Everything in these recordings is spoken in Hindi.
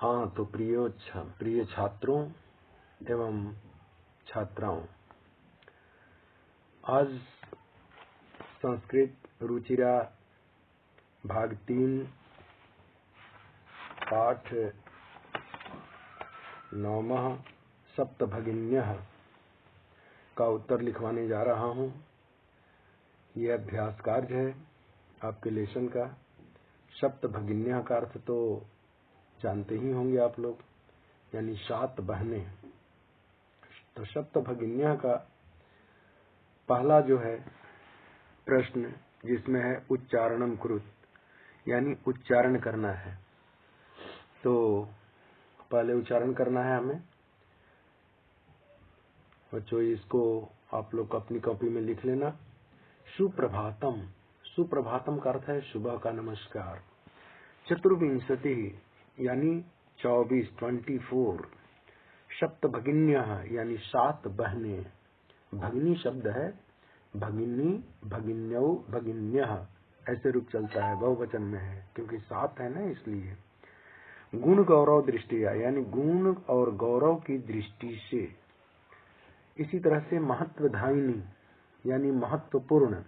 हाँ, तो प्रिय छात्रों एवं छात्राओं, आज संस्कृत रुचिरा भाग 3 पाठ 9 सप्तभगिन्यः का उत्तर लिखवाने जा रहा हूँ। ये अभ्यास कार्य है आपके लेसन का। सप्तभगिन्यः का अर्थ तो जानते ही होंगे आप लोग, यानी 7 बहनें। तो सप्तभगिन्यः का पहला जो है प्रश्न, जिसमें है उच्चारणम कृत, यानी उच्चारण करना है। तो पहले उच्चारण करना है हमें। बच्चों, इसको आप लोग अपनी कॉपी में लिख लेना। सुप्रभातम। सुप्रभातम का अर्थ है सुबह का नमस्कार। चतुर्विंशति यानी 24 सप्तभगिन्यः यानी 7 बहनें। भगिनी शब्द है भगिनी, भगिन्यौ, भगिन्यः, ऐसे रूप चलता है, बहुवचन में है, क्योंकि 7 है ना, इसलिए। गुण गौरव दृष्टिया यानी गुण और गौरव की दृष्टि से। इसी तरह से महत्वधायिनी यानी महत्वपूर्ण।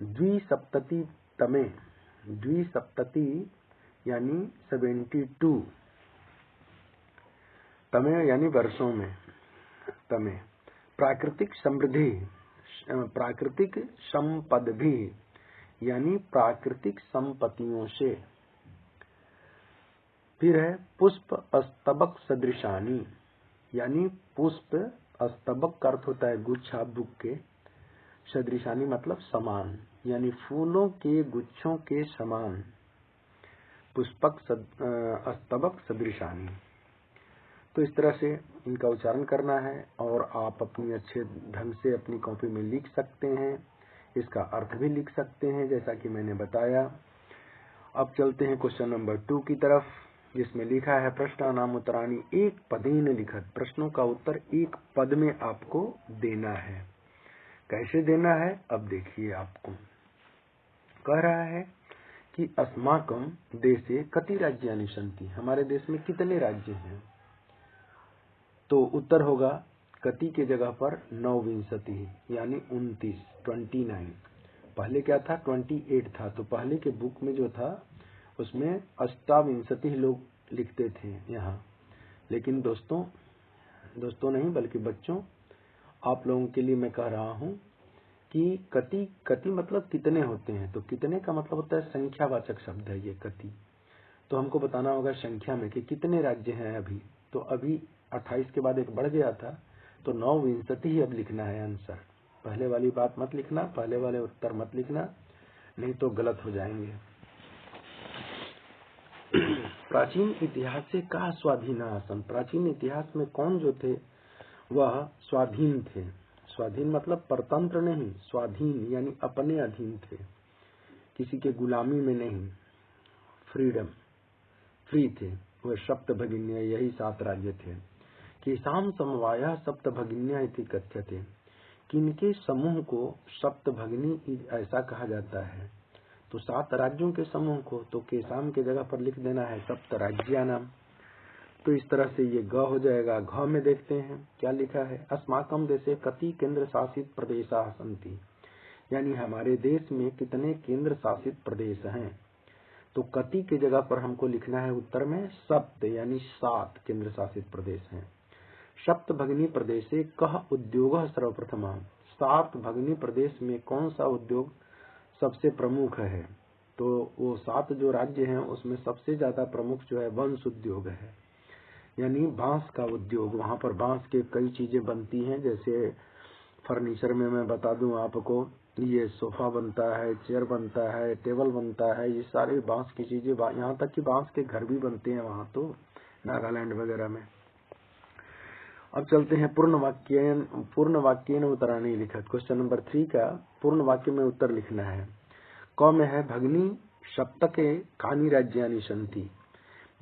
द्विसप्तति तमे, द्विसप्तति यानी 72, तमे यानी वर्षों में, तमे। प्राकृतिक समृद्धि, प्राकृतिक संपद भी यानी प्राकृतिक संपत्तियों से। फिर है पुष्प अस्तबक सदृशानी, यानी पुष्प, अस्तबक का अर्थ होता है गुच्छा, बुक्के, सदृशानी मतलब समान, यानी फूलों के गुच्छों के समान। पुष्पक अस्तबक सदृशानी। तो इस तरह से इनका उच्चारण करना है और आप अपनी अच्छे ढंग से अपनी कॉपी में लिख सकते हैं। इसका अर्थ भी लिख सकते हैं, जैसा कि मैंने बताया। अब चलते हैं क्वेश्चन नंबर 2 की तरफ, जिसमें लिखा है प्रश्नानाम उत्तराणि एक पदेन लिखत। प्रश्नों का उत्तर एक पद में आपको देना है। कैसे देना है अब देखिए। आपको कह रहा है कि अस्माकं देशे कति राज्यानि सन्ति, हमारे देश में कितने राज्य हैं। तो उत्तर होगा कति के जगह पर 29 यानी 29। पहले क्या था, 28 था। तो पहले के बुक में जो था उसमें 28 लोग लिखते थे यहाँ। लेकिन दोस्तों नहीं बल्कि बच्चों, आप लोगों के लिए मैं कह रहा हूँ कि कति मतलब कितने होते हैं। तो कितने का मतलब होता है संख्यावाचक शब्द है ये कति। तो हमको बताना होगा संख्या में कि कितने राज्य हैं अभी। तो अभी 28 के बाद एक बढ़ गया था, तो 29 ही अब लिखना है आंसर। पहले वाली बात मत लिखना, पहले वाले उत्तर मत लिखना, नहीं तो गलत हो जाएंगे। प्राचीन इतिहास से का स्वाधीन आसन, प्राचीन इतिहास में कौन जो थे वह स्वाधीन थे। स्वाधीन मतलब परतंत्र नहीं, स्वाधीन यानी अपने अधीन थे, किसी के गुलामी में नहीं, फ्रीडम, फ्री थे। वह सप्तभगिन्य, यही 7 राज्य थे। केसाम समवाया सप्तभगिन्या इति कथ्यते, किनके समूह को सप्तभगिनी ऐसा कहा जाता है। तो 7 राज्यों के समूह को तो केसाम के जगह पर लिख देना है सप्त राज्यानाम। तो इस तरह से ये ग हो जाएगा। घ में देखते हैं क्या लिखा है। अस्माकं देशे कति केंद्र शासित प्रदेशाः सन्ति, यानी हमारे देश में कितने केंद्र शासित प्रदेश हैं। तो कति के जगह पर हमको लिखना है उत्तर में सप्त यानी 7 केंद्र शासित प्रदेश हैं। सप्त भगिनी प्रदेशे कह उद्योग सर्वप्रथम, 7 भगिनी प्रदेश में कौन सा उद्योग सबसे प्रमुख है। तो वो 7 जो राज्य हैं उसमें सबसे ज्यादा प्रमुख जो है वंश उद्योग है, यानी बांस का उद्योग। वहां पर बांस के कई चीजें बनती हैं, जैसे फर्नीचर में मैं बता दूं आपको, ये सोफा बनता है, चेयर बनता है, टेबल बनता है, ये सारे बांस की चीजें। यहाँ तक कि बांस के घर भी बनते हैं वहां, तो नागालैंड वगैरह में। अब चलते हैं पूर्ण वाक्येन उत्तराणि लिखत। क्वेश्चन नंबर 3 का पूर्ण वाक्य में उत्तर लिखना है। क में है भगिनी सप्तके कानि राज्यानि सन्ति,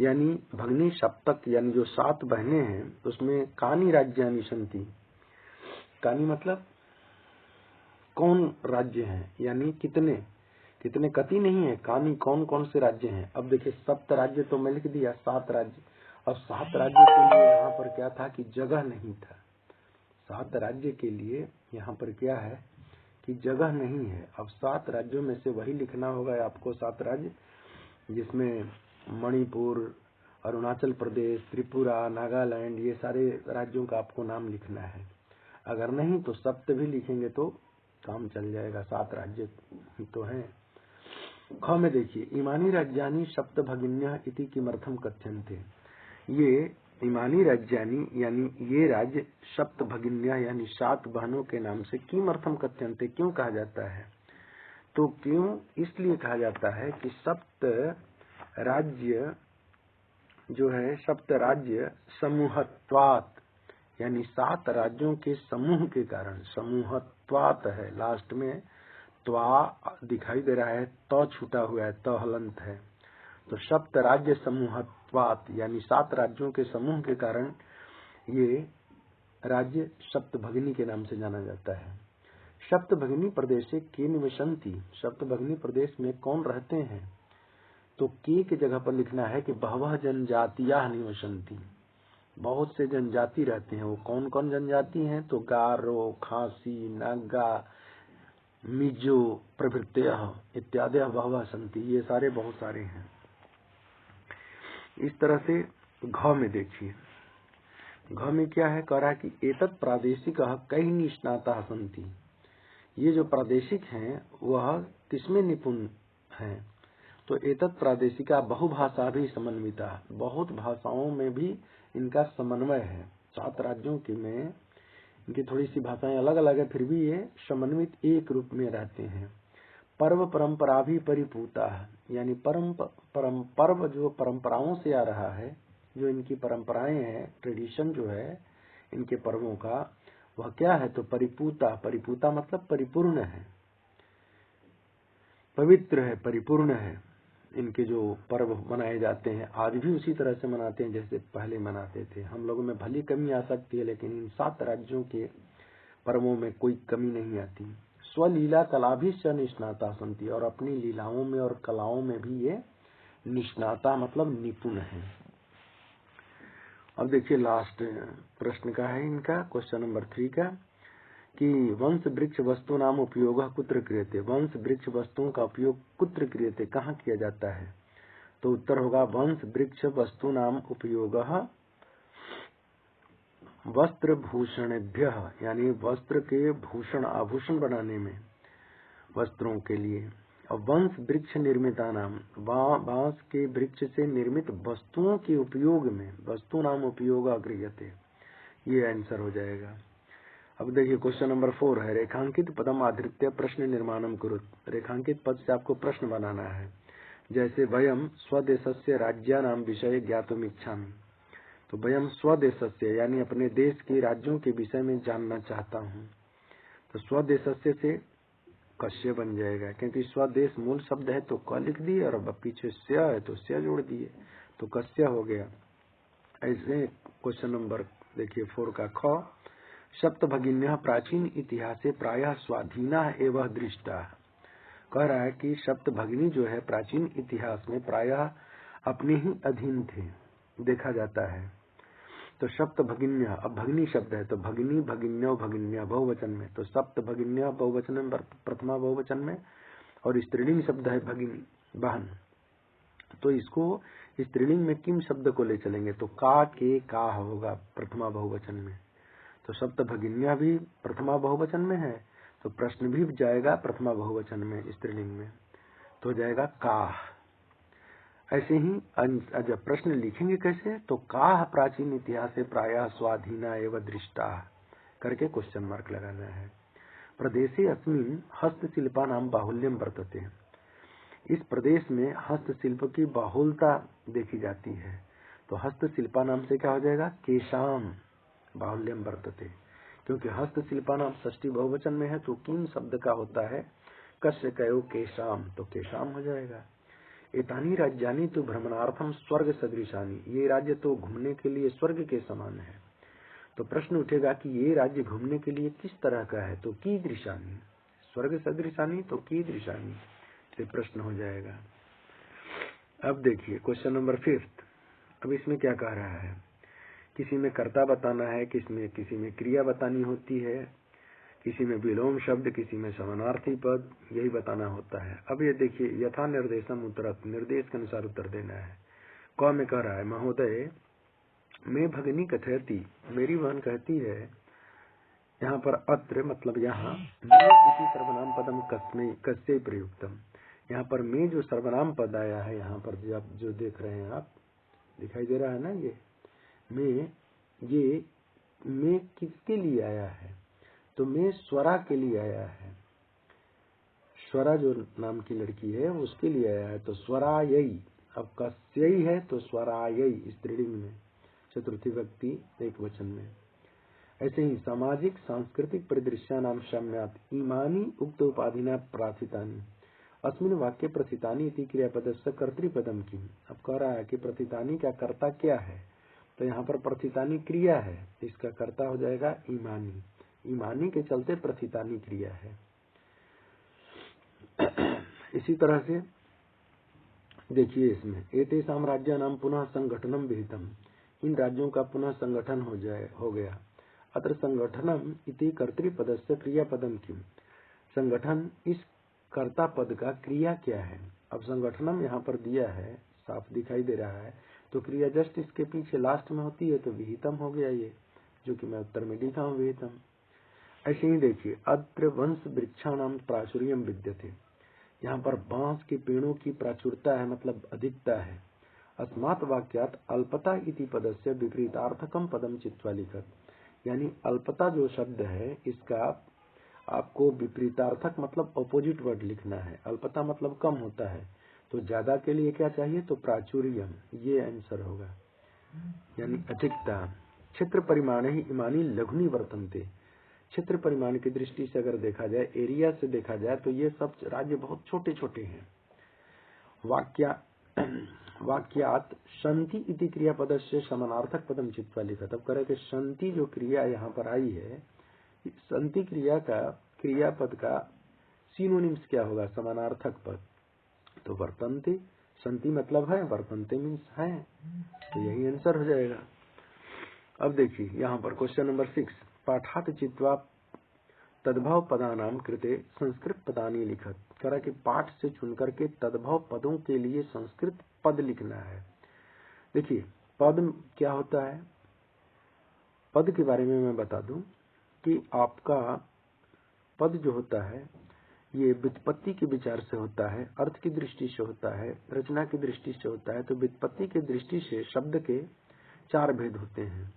यानी भगिनी सप्तक यानी जो 7 बहनें हैं उसमें कानि राज्यानि सन्ति। कानि मतलब कौन राज्य हैं, यानी कितने कति नहीं है, कानि कौन कौन से राज्य हैं। अब देखिए सप्त राज्य तो मैं लिख दिया, 7 राज्य, अब 7 राज्यों के लिए यहाँ पर क्या था कि जगह नहीं था। 7 राज्य के लिए यहाँ पर क्या है कि जगह नहीं है। अब 7 राज्यों में से वही लिखना होगा आपको, 7 राज्य जिसमें मणिपुर, अरुणाचल प्रदेश, त्रिपुरा, नागालैंड, ये सारे राज्यों का आपको नाम लिखना है। अगर नहीं तो सप्त भी लिखेंगे तो काम चल जाएगा। 7 राज्य तो हैं। ख में देखिए, इमानी राज्यानि सप्त भगिन्यः इति किमर्थम कथ्यन्ते। ये इमानी राज्यानि यानी ये राज्य सप्त भगिन्यः यानी 7 बहनों के नाम से किमर्थम कथ्यन्ते क्यों कहा जाता है। तो क्यों इसलिए कहा जाता है कि सप्त राज्य जो है, सप्त राज्य समूहत्वात् यानी 7 राज्यों के समूह के कारण, समूहत्वात् है, लास्ट में त्वा दिखाई दे रहा है, तो छूटा हुआ है, तो हलंत है। तो सप्त राज्य समूहत्वात् यानी 7 राज्यों के समूह के कारण ये राज्य सप्तभगिनी के नाम से जाना जाता है। सप्तभगिनी प्रदेशे के निवसन्ति, सप्तभगिनी प्रदेश में कौन रहते हैं। तो के जगह पर लिखना है कि बहवः जनजातियाः निवसन्ति, बहुत से जनजाति रहते हैं। वो कौन कौन जनजाति हैं, तो गारो, खासी, नागा, मिजो प्रभृतयः इत्यादि बहवः सन्ति, ये सारे बहुत सारे हैं। इस तरह से घ में देखिए, घ में क्या है, कह रहा है कि एतत् प्रादेशिकः कई निष्णाताः सन्ति। ये जो प्रादेशिक हैं वह किसमें निपुण हैं। तो एतत् प्रादेशिका बहुभाषा भी समन्विता, बहुत भाषाओं में भी इनका समन्वय है। 7 राज्यों के में इनकी थोड़ी सी भाषाएं अलग अलग है, फिर भी ये समन्वित एक रूप में रहते हैं। पर्व परंपरा भी परिपूता है, यानी पर्व जो परंपराओं से आ रहा है, जो इनकी परंपराएं हैं, ट्रेडिशन जो है इनके पर्वों का, वह क्या है, तो परिपूता, परिपूता मतलब परिपूर्ण है, पवित्र है, परिपूर्ण है। इनके जो पर्व मनाए जाते हैं आज भी उसी तरह से मनाते हैं जैसे पहले मनाते थे। हम लोगों में भली कमी आ सकती है, लेकिन इन 7 राज्यों के पर्वों में कोई कमी नहीं आती। स्वलीला कला भी स निष्णाता सन्ति, और अपनी लीलाओं में और कलाओं में भी ये निष्णाता मतलब निपुण है। अब देखिए लास्ट प्रश्न का है इनका, क्वेश्चन नंबर 3 का, कि वंश वृक्ष वस्तु नाम उपयोग कुत्र क्रियते। वंश वृक्ष वस्तुओं का उपयोग कुत्र क्रियते, कहाँ किया जाता है। तो उत्तर होगा वंश वृक्ष वस्तु नाम उपयोग वस्त्र भूषणेभ्य, यानी वस्त्र के भूषण आभूषण बनाने में, वस्त्रों के लिए। और वंश वृक्ष निर्मिता नाम, बांस के वृक्ष से निर्मित वस्तुओं के उपयोग में, वस्तु नाम उपयोग क्रियते, ये आंसर हो जाएगा। अब देखिए क्वेश्चन नंबर 4 है, रेखांकित पदम आधृत्य प्रश्न निर्माणम कुरुत। रेखांकित पद से आपको प्रश्न बनाना है। जैसे वयम स्वदेशस्य राज्यानाम विषय ज्ञातुम इच्छामि। तो वयम स्वदेशस्य यानी अपने देश के राज्यों के विषय में जानना चाहता हूँ। तो स्वदेशस्य से कस्य बन जाएगा, क्योंकि स्वदेश मूल शब्द है तो क लिख दिए, और अब पीछे स्य है तो स्य जोड़ दिए, तो कस्य हो गया। ऐसे क्वेश्चन नंबर देखिए 4 का ख, सप्तभगिन्यः प्राचीन इतिहासे प्रायः स्वाधीना एवं दृष्टा। कह रहा है कि सप्तभगिनी जो है प्राचीन इतिहास में प्रायः अपने ही अधीन थे, देखा जाता है। तो सप्तभगिन्यः, अब भगिनी शब्द है तो भगिनी, भगिन्यो, भगिन्या बहुवचन में, तो सप्तभगिन्यः बहुवचन में, प्रथमा बहुवचन में, और स्त्रीलिंग शब्द है भगिनी, बहन। तो इसको स्त्रीलिंग में किम शब्द को ले चलेंगे, तो का के का होगा प्रथमा बहुवचन में। तो सप्तभगिन्या भी प्रथमा बहुवचन में है, तो प्रश्न भी जाएगा प्रथमा बहुवचन में, स्त्रीलिंग में, तो हो जाएगा काह। ऐसे ही जब प्रश्न लिखेंगे कैसे, तो काह प्राचीन इतिहास से प्रायः स्वाधीना एवं दृष्टा करके क्वेश्चन मार्क लगाना है। प्रदेशे अस्मिन् हस्तशिल्पा नाम बाहुल्यम वर्तते। इस प्रदेश में हस्तशिल्प की बाहुलता देखी जाती है। तो हस्तशिल्पा नाम से क्या हो जाएगा, केशाम बाहुल्यम वर्तते, क्योंकि हस्तशिल्पा नाम षष्ठी बहुवचन में है, तो किम शब्द का होता है कस्य कयो केशाम, तो केशाम हो जाएगा। एतानी राज्यानि तो भ्रमणार्थम स्वर्ग सदृशानी, ये राज्य तो घूमने के लिए स्वर्ग के समान है। तो प्रश्न उठेगा कि ये राज्य घूमने के लिए किस तरह का है, तो कीदृशानी, स्वर्ग सदृशानी तो कीदृशानी से प्रश्न हो जाएगा। अब देखिए क्वेश्चन नंबर 5, अब इसमें क्या कह रहा है, किसी में कर्ता बताना है, किसी में क्रिया बतानी होती है, किसी में विलोम शब्द, किसी में समानार्थी पद, यही बताना होता है। अब ये देखिए, यथा निर्देशम उत्तरत, निर्देश के अनुसार उत्तर देना है। क में कह रहा है, महोदय मैं भगिनी कथयति, मेरी बहन कहती है। यहाँ पर अत्र मतलब यहाँ मैं इसी सर्वनाम पदम कस्य प्रयुक्तम, यहाँ पर मैं जो सर्वनाम पद आया है, यहाँ पर जो देख रहे हैं आप, दिखाई दे रहा है ना, ये मैं किसके लिए आया है, तो मैं स्वरा के लिए आया है। स्वरा जो नाम की लड़की है उसके लिए आया है, तो स्वरायई। अब कस्यई है तो स्वरायई स्त्रीलिंग में, चतुर्थी व्यक्ति एक वचन में। ऐसे ही सामाजिक सांस्कृतिक परिदृश्या नाम साम्यात इमानी उक्त उपाधिना प्राथितानी अस्मिन वाक्य प्रथितानी इति क्रियापदस्य कर्तृपदम की। अब कह रहा है कि प्रथितानी का कर्ता क्या है, तो यहाँ पर प्रथितानी क्रिया है, इसका कर्ता हो जाएगा ईमानी। ईमानी के चलते प्रथितानी क्रिया है। इसी तरह से देखिए इसमें एतेषाम राज्यानाम पुनः संगठनम विहितम, इन राज्यों का पुनः संगठन हो गया। अत्र संगठनम इति कर्तृपदस्य क्रियापदम किम, संगठन इस कर्ता पद का क्रिया क्या है। अब संगठनम यहाँ पर दिया है, साफ दिखाई दे रहा है, तो क्रिया जस्ट इसके पीछे लास्ट में होती है, तो विहितम हो गया ये, जो कि मैं उत्तर में लिखा हूँ विहितम। ऐसे ही देखिए, अत्र वंश वृक्षाणाम प्राचुर्यम विद्यते, यहाँ पर बांस के पेड़ों की प्राचुरता है, मतलब अधिकता है। अस्मात् वाक्यात अल्पता इति पदस्य विपरीतार्थकम पदम चित्वा लिखत, यानी अल्पता जो शब्द है इसका आपको विपरीतार्थक मतलब अपोजिट वर्ड लिखना है। अल्पता मतलब कम होता है, तो ज्यादा के लिए क्या चाहिए, तो प्राचुर्यम, ये आंसर होगा, यानी अधिकता। क्षेत्र परिमाण ही इमानी लघुनी वर्तनते, क्षेत्र परिमाण की दृष्टि से अगर देखा जाए, एरिया से देखा जाए, तो ये सब राज्य बहुत छोटे छोटे हैं। वाक्यात संति इति क्रियापद से समानार्थक पदम चित्वा लिखा। तब करे कि संति जो क्रिया यहाँ पर आई है, संति क्रिया का क्रियापद का सिनोनिम्स क्या होगा, समानार्थक पद, तो वर्तन्ते। संति मतलब है, वर्तन्ते मीन्स है, तो यही आंसर हो जाएगा। अब देखिए यहाँ पर क्वेश्चन नंबर 6, पाठात चित्वा तद्भव पदानाम कृते संस्कृत पदानी लिखत। करा कि पाठ से चुनकर के तद्भव पदों के लिए संस्कृत पद लिखना है। देखिए पद क्या होता है, पद के बारे में मैं बता दूं कि आपका पद जो होता है ये व्युत्पत्ति के विचार से होता है, अर्थ की दृष्टि से होता है, रचना की दृष्टि से होता है। तो व्युत्पत्ति की दृष्टि से शब्द के 4 भेद होते हैं।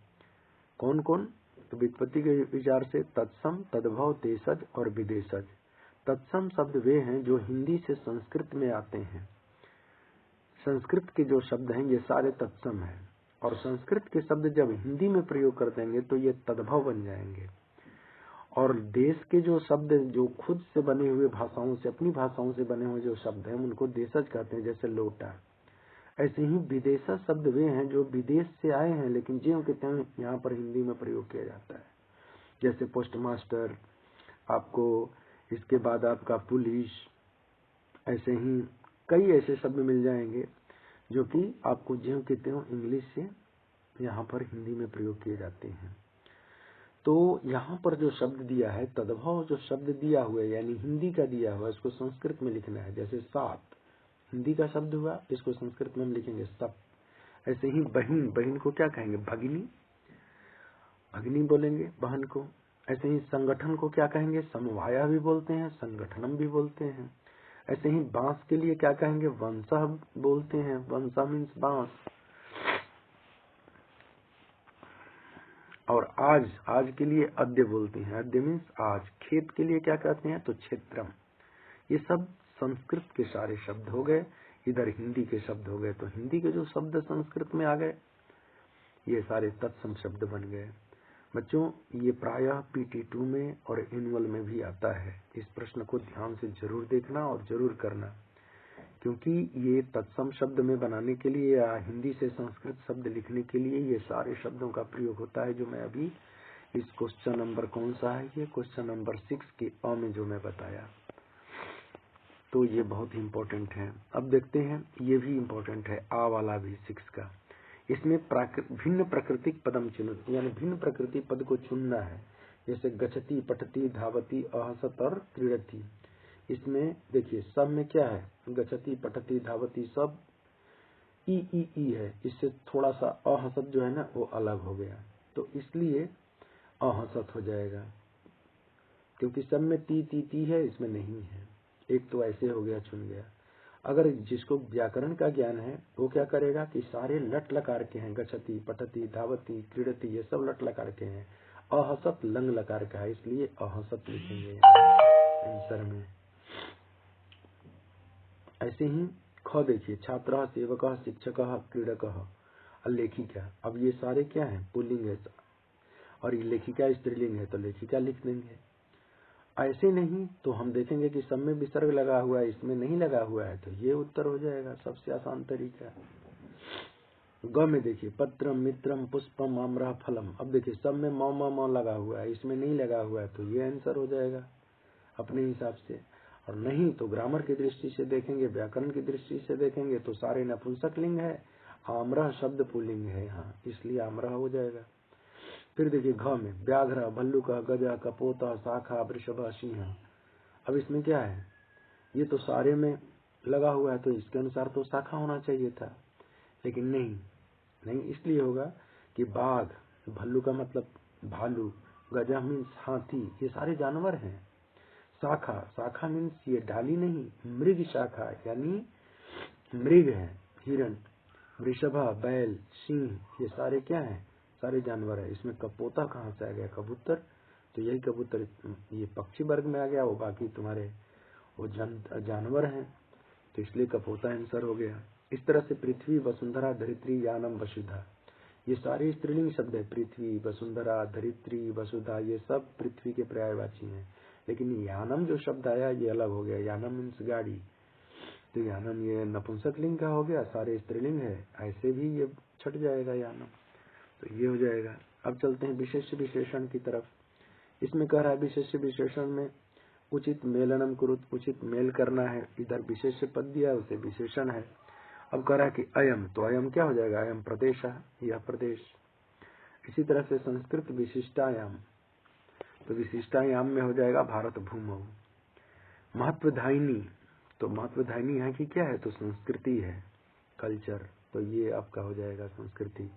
कौन कौन, तो व्युत्पत्ति के विचार से तत्सम, तद्भव, देशज और विदेशज। तत्सम शब्द वे हैं जो हिंदी से संस्कृत में आते हैं। संस्कृत के जो शब्द हैं ये सारे तत्सम हैं, और संस्कृत के शब्द जब हिंदी में प्रयोग कर देंगे तो ये तद्भव बन जाएंगे। और देश के जो शब्द जो खुद से बने हुए भाषाओं से, अपनी भाषाओं से बने हुए जो शब्द हैं उनको देशज कहते हैं, जैसे लोटा। ऐसे ही विदेशज शब्द वे हैं जो विदेश से आए हैं लेकिन ज्यों के त्यों यहाँ पर हिंदी में प्रयोग किया जाता है, जैसे पोस्ट मास्टर, आपको इसके बाद आपका पुलिस, ऐसे ही कई ऐसे शब्द मिल जाएंगे जो कि आपको ज्यों के त्यों इंग्लिश से यहाँ पर हिंदी में प्रयोग किए जाते हैं। तो यहाँ पर जो शब्द दिया है तद्भव, जो शब्द दिया हुआ है यानी हिंदी का दिया हुआ है, इसको संस्कृत में लिखना है। जैसे सात हिंदी का शब्द हुआ, इसको संस्कृत में हम लिखेंगे सप। ऐसे ही बहन, बहन को क्या कहेंगे, भगिनी, भगिनी बोलेंगे बहन को। ऐसे ही संगठन को क्या कहेंगे, समवाया भी बोलते हैं, संगठनम भी बोलते हैं। ऐसे ही बांस के लिए क्या कहेंगे, वंशा बोलते हैं, वंशा मीन्स बांस। और आज के लिए अद्य बोलते हैं, अद्य मीन्स आज। खेत के लिए क्या कहते हैं, तो क्षेत्रम। ये सब संस्कृत के सारे शब्द हो गए, इधर हिंदी के शब्द हो गए। तो हिंदी के जो शब्द संस्कृत में आ गए ये सारे तत्सम शब्द बन गए। बच्चों ये प्रायः PT2 में और एनुअल में भी आता है। इस प्रश्न को ध्यान से जरूर देखना और जरूर करना, क्योंकि ये तत्सम शब्द में बनाने के लिए या हिंदी से संस्कृत शब्द लिखने के लिए ये सारे शब्दों का प्रयोग होता है, जो मैं अभी इस क्वेश्चन नंबर कौन सा है, ये क्वेश्चन नंबर 6 के अ में जो मैं बताया। तो ये बहुत ही इम्पोर्टेंट है। अब देखते हैं, ये भी इम्पोर्टेंट है, आ वाला भी 6 का। इसमें भिन्न प्राकृतिक पदम चुन, यानी भिन्न प्रकृति पद को चुनना है। जैसे गच्छति, पठति, धावति, अहसत और क्रीडति। इसमें देखिए सब में क्या है, गच्छति, पठति, धावति सब ई है। इससे थोड़ा सा अहसत जो है ना वो अलग हो गया, तो इसलिए अहसत हो जाएगा, क्योंकि सब में ती है, इसमें नहीं है। एक तो ऐसे हो गया, चुन गया। अगर जिसको व्याकरण का ज्ञान है वो क्या करेगा कि सारे लट लकार के हैं, गच्छति, पठति, धावति, क्रीडति, ये सब लट लकार के हैं। अहसत लंग लकार का है, इसलिए अहसत लिखेंगे आंसर में। ऐसे ही ख देखिए, छात्र, सेवक, शिक्षक, क्रीडक, लेखिका। अब ये सारे क्या है, पुल्लिंग है, और ये लेखिका स्त्रीलिंग है तो लेखिका लिख देंगे। ऐसे नहीं तो हम देखेंगे कि सब में विसर्ग लगा हुआ है, इसमें नहीं लगा हुआ है, तो ये उत्तर हो जाएगा, सबसे आसान तरीका। ग में देखिए, पत्रम, मित्रम, पुष्पम, आम्रह, फलम। अब देखिए सब में म लगा हुआ है, इसमें नहीं लगा हुआ है, तो ये आंसर हो जाएगा अपने हिसाब से। और नहीं तो ग्रामर की दृष्टि से देखेंगे, व्याकरण की दृष्टि से देखेंगे तो सारे नपुंसक लिंग है, आम्रह शब्द पुल्लिंग है यहाँ, इसलिए आम्रह हो जाएगा। फिर देखिए घ में, व्याघ्र, भल्लुक, गज, कपोत, शाखा, वृषभ, सिंह। अब इसमें क्या है, ये तो सारे में लगा हुआ है, तो इसके अनुसार तो शाखा होना चाहिए था, लेकिन नहीं इसलिए होगा कि बाघ, भल्लू का मतलब भालू, गजा मीन्स हाथी, ये सारे जानवर हैं। शाखा मीन्स ये डाली नहीं, मृग शाखा यानी मृग है, हिरण। वृषभ, बैल, सिंह, ये सारे क्या है, सारे जानवर है। इसमें कपोता कहाँ से आ गया, कबूतर, तो यही कबूतर ये पक्षी वर्ग में आ गया, वो बाकी तुम्हारे वो जानवर हैं, तो इसलिए कपोता आंसर हो गया। इस तरह से पृथ्वी, वसुंधरा, धरित्री, यानम, वसुधा, ये सारे स्त्रीलिंग शब्द है। पृथ्वी, वसुंधरा, धरित्री, वसुधा, ये सब पृथ्वी के पर्यायवाची हैं। लेकिन यानम जो शब्द आया ये अलग हो गया, यानम मीन्स गाड़ी, तो यानम ये नपुंसक लिंग का हो गया, सारे स्त्रीलिंग है, ऐसे भी ये छट जाएगा यानम, तो ये हो जाएगा। अब चलते हैं विशेष विशेषण की तरफ। इसमें कह रहा है विशेष विशेषण में उचित मेलनम कुरुत, उचित मेल करना है। इधर विशेष पद दिया, उसे विशेषण है। अब कह रहा है कि अयम, तो अयम क्या हो जाएगा, अयम प्रदेश, यह प्रदेश। इसी तरह से संस्कृत विशिष्टायाम, तो विशिष्टायाम में हो जाएगा भारत भूमौ। महत्वधायिनी, तो महत्वधायिनी है कि क्या है, तो संस्कृति है, कल्चर, तो ये आपका हो जाएगा संस्कृति।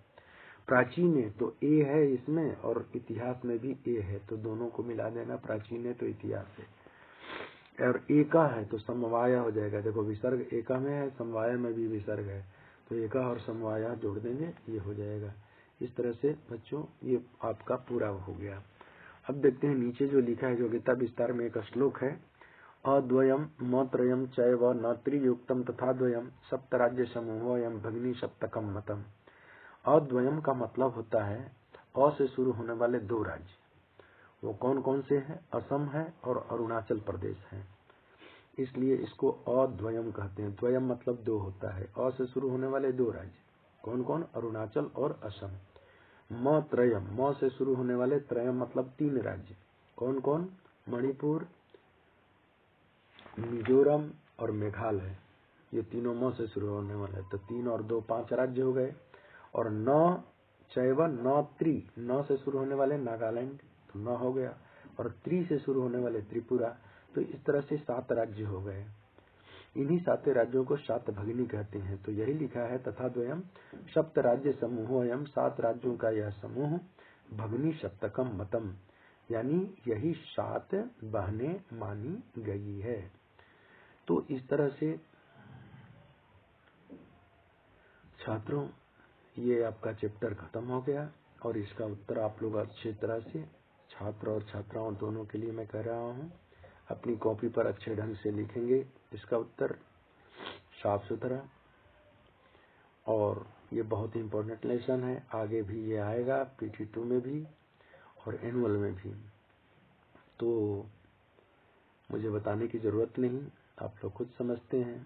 प्राचीन है तो ए है इसमें, और इतिहास में भी ए है, तो दोनों को मिला देना, प्राचीन है तो इतिहास है। और एका है तो समवाय हो जाएगा। देखो विसर्ग एका में है, समवाय में भी विसर्ग है, तो एका और समवाय जोड़ देंगे, ये हो जाएगा। इस तरह से बच्चों ये आपका पूरा हो गया। अब देखते हैं नीचे जो लिखा है, जो गीता विस्तार में एक श्लोक है, अद्वयम मत्रयम चैव न त्रियुक्तम तथा द्वयम सप्तराज्य समूहोयम भगिनी सप्तकम मतम। अद्वयम का मतलब होता है अ से शुरू होने वाले दो राज्य, वो कौन कौन से हैं, असम है और अरुणाचल प्रदेश है, इसलिए इसको अद्वयम कहते हैं। द्वयम मतलब दो होता है, अ से शुरू होने वाले दो राज्य, कौन कौन, अरुणाचल और असम। म त्रयम, म से शुरू होने वाले, त्रयम मतलब तीन राज्य, कौन कौन, मणिपुर, मिजोरम और मेघालय, ये तीनों म से शुरू होने वाले, तो 3 और 2 5 राज्य हो गए। और न चैव न त्रि, न से शुरू होने वाले नागालैंड, तो न हो गया, और त्रि से शुरू होने वाले त्रिपुरा, तो इस तरह से 7 राज्य हो गए। इन्हीं 7 राज्यों को 7 भगिनी कहते हैं। तो यही लिखा है तथा द्वयम सप्त राज्य समूहोयम, 7 राज्यों का यह समूह, भगिनी सप्तकम मतम, यानी यही 7 बहनें मानी गई है। तो इस तरह से छात्रों ये आपका चैप्टर खत्म हो गया, और इसका उत्तर आप लोग अच्छी तरह से, छात्र और छात्राओं दोनों के लिए मैं कह रहा हूँ, अपनी कॉपी पर अच्छे ढंग से लिखेंगे इसका उत्तर साफ सुथरा। और ये बहुत ही इम्पोर्टेंट लेसन है, आगे भी ये आएगा PT2 में भी और एनुअल में भी, तो मुझे बताने की जरूरत नहीं, आप लोग खुद समझते हैं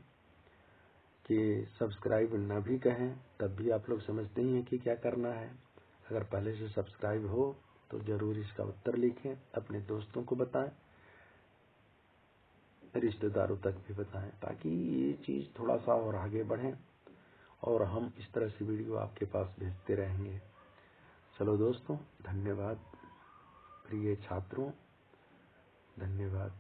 कि सब्सक्राइब न भी कहें तब भी आप लोग समझते ही हैं कि क्या करना है। अगर पहले से सब्सक्राइब हो तो जरूर इसका उत्तर लिखें, अपने दोस्तों को बताएं, रिश्तेदारों तक भी बताएं, ताकि ये चीज थोड़ा सा और आगे बढ़े और हम इस तरह से वीडियो आपके पास भेजते रहेंगे। चलो दोस्तों, धन्यवाद। प्रिय छात्रों, धन्यवाद।